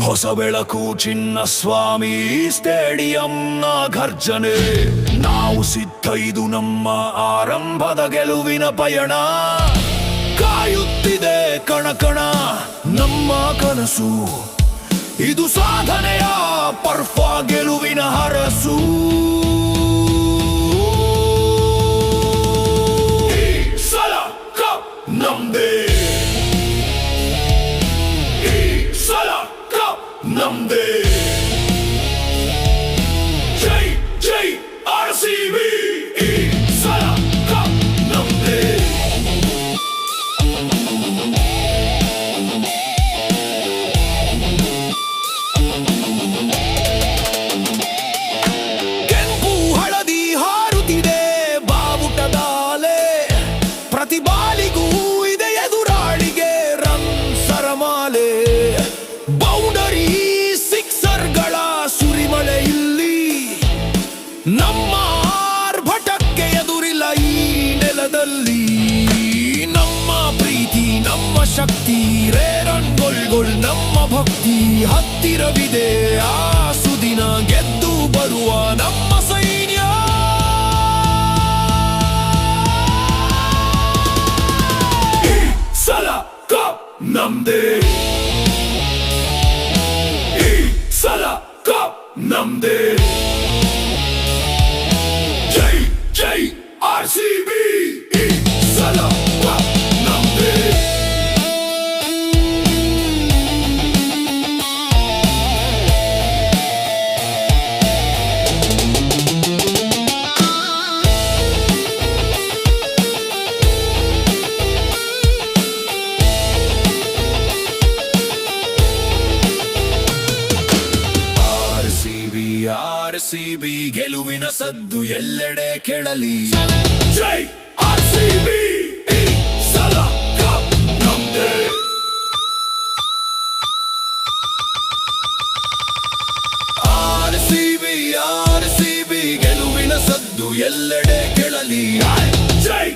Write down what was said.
ಹೊಸ ಬೆಳಕು ಚಿನ್ನಸ್ವಾಮಿ ಸ್ಟೇಡಿಯಂನ ಘರ್ಜನೆ. ನಾವು ಸಿದ್ಧ, ಇದು ನಮ್ಮ ಆರಂಭದ ಗೆಲುವಿನ ಪಯಣ. ಕಾಯುತ್ತಿದೆ ಕಣಕಣ ನಮ್ಮ ಕನಸು, ಇದು ಸಾಧನೆಯ ಪರ್ಫಾ ಗೆಲುವಿನ ಹರಸು. ಈ ಸಲ ಕಪ್ ನಮ್ದೇ, ಈ ಸಲ ಕಪ್ ನಮ್ದೇ. ಜೈ ಜೈ RCB, ಈ ಸಲ ಕಪ್ ನಮ್ದೇ. ಕೆಂಪು ಹಳದಿ ಹಾರುತ್ತಿದೆ ಬಾವುಟದ ಅಲೆ, ಪ್ರತಿ ಬಾಲಿಗೂ ಇದೆ ಎದುರಾಳಿಗೆ ರನ್ ಸರಮಾಲೆ. ಬೌಂಡರಿ ಸಿಕ್ಸರ್ಗಳ ಸುರಿಮಳೆ ಇಲ್ಲಿ, ನಮ್ಮ ಆರ್ಭಟಕ್ಕೆ ಎದುರಿಲ್ಲ ಈ ನೆಲದಲ್ಲಿ. ನಮ್ಮ ಪ್ರೀತಿ ನಮ್ಮ ಶಕ್ತಿ, ರನ್ ಗೋಲ್ ನಮ್ಮ ಭಕ್ತಿ. ಹತ್ತಿರವಿದೆ ಆ ಸುದಿನ, ಗೆದ್ದು ಬರುವ ನಮ್ಮ ಸೈನ್ಯ. ಈ ಸಲ ಕಪ್ ನಮ್ದೇ, ಈ ಸಲ ಕಪ್ ನಮ್ದೇ. ಜೈ ಜೈ RCB, ಈ ಸಲ ಕಪ್ ನಮ್ದೇ. RCB ಗೆಲುವಿನ ಸದ್ದು ಎಲ್ಲೆಡೆ ಕೇಳಲಿ. ಜೈ RCB, ಈ ಸಲ ಕಪ್ ನಮ್ದೇ. RCB ಗೆಲುವಿನ ಸದ್ದು ಎಲ್ಲೆಡೆ ಕೇಳಲಿ. ಜೈ